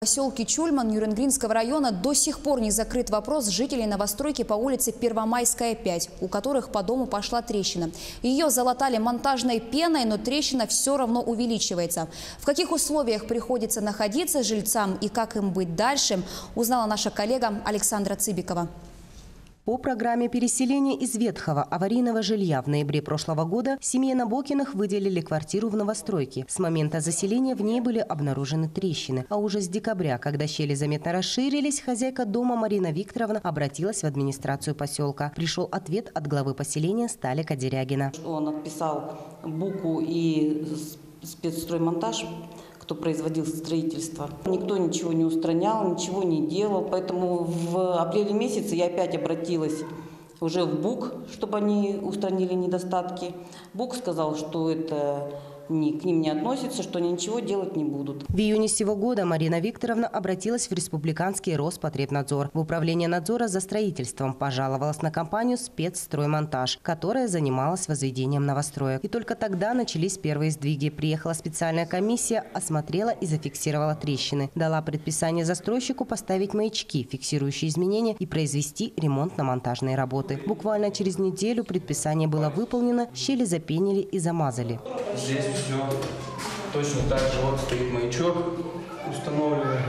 В поселке Чульман Нюрнгринского района до сих пор не закрыт вопрос жителей новостройки по улице Первомайская, 5, у которых по дому пошла трещина. Ее залатали монтажной пеной, но трещина все равно увеличивается. В каких условиях приходится находиться жильцам и как им быть дальше, узнала наша коллега Александра Цыбикова. По программе переселения из ветхого аварийного жилья в ноябре прошлого года семье Набокиных выделили квартиру в новостройке. С момента заселения в ней были обнаружены трещины. А уже с декабря, когда щели заметно расширились, хозяйка дома Марина Викторовна обратилась в администрацию поселка. Пришел ответ от главы поселения Сталика Дерягина. Он отписал БУКу и спецстроймонтаж, кто производил строительство. Никто ничего не устранял, ничего не делал. Поэтому в апреле месяце я опять обратилась уже в БУК, чтобы они устранили недостатки. БУК сказал, что это к ним не относится, что они ничего делать не будут. В июне сего года Марина Викторовна обратилась в Республиканский Роспотребнадзор. В Управление надзора за строительством пожаловалась на компанию «Спецстроймонтаж», которая занималась возведением новостроек. И только тогда начались первые сдвиги. Приехала специальная комиссия, осмотрела и зафиксировала трещины. Дала предписание застройщику поставить маячки, фиксирующие изменения, и произвести ремонтно-монтажные работы. Буквально через неделю предписание было выполнено, щели запенили и замазали. Здесь все точно так же. Вот стоит маячок установленный.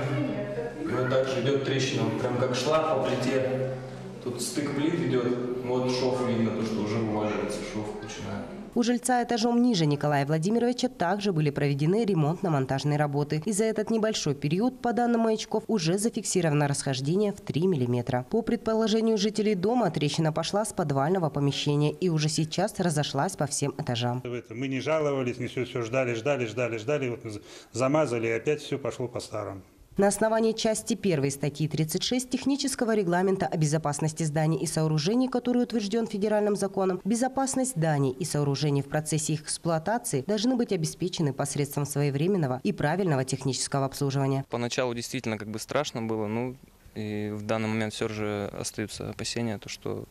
И вот так же идет трещина. Вот прям как шла по плите. Тут стык плит идет. Вот шов видно, то, что уже вываливается, шов начинает. У жильца этажом ниже Николая Владимировича также были проведены ремонтно-монтажные работы. И за этот небольшой период, по данным маячков, уже зафиксировано расхождение в 3 мм. По предположению жителей дома, трещина пошла с подвального помещения и уже сейчас разошлась по всем этажам. Мы не жаловались, не все ждали. Вот замазали, и опять все пошло по-старому. На основании части 1 статьи 36 Технического регламента о безопасности зданий и сооружений, который утвержден федеральным законом, безопасность зданий и сооружений в процессе их эксплуатации должны быть обеспечены посредством своевременного и правильного технического обслуживания. Поначалу действительно страшно было, и в данный момент все же остаются опасения, что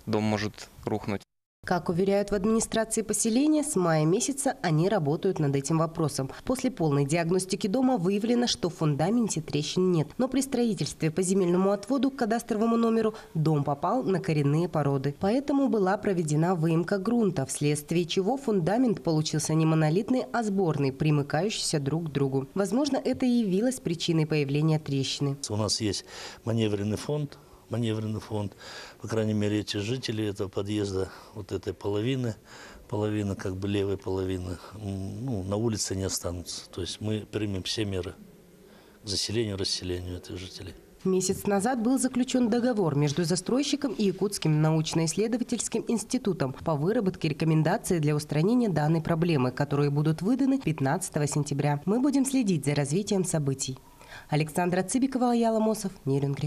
дом может рухнуть. Как уверяют в администрации поселения, с мая месяца они работают над этим вопросом. После полной диагностики дома выявлено, что в фундаменте трещин нет. Но при строительстве по земельному отводу к кадастровому номеру дом попал на коренные породы. Поэтому была проведена выемка грунта, вследствие чего фундамент получился не монолитный, а сборный, примыкающийся друг к другу. Возможно, это и явилось причиной появления трещины. У нас есть маневренный фонд, по крайней мере, эти жители этого подъезда, вот этой половина левой половины, на улице не останутся. То есть мы примем все меры к заселению, расселению этих жителей. Месяц назад был заключен договор между застройщиком и Якутским научно-исследовательским институтом по выработке рекомендаций для устранения данной проблемы, которые будут выданы 15 сентября. Мы будем следить за развитием событий. Александра Цыбикова, Аяла Мосов, Нюрнгрин.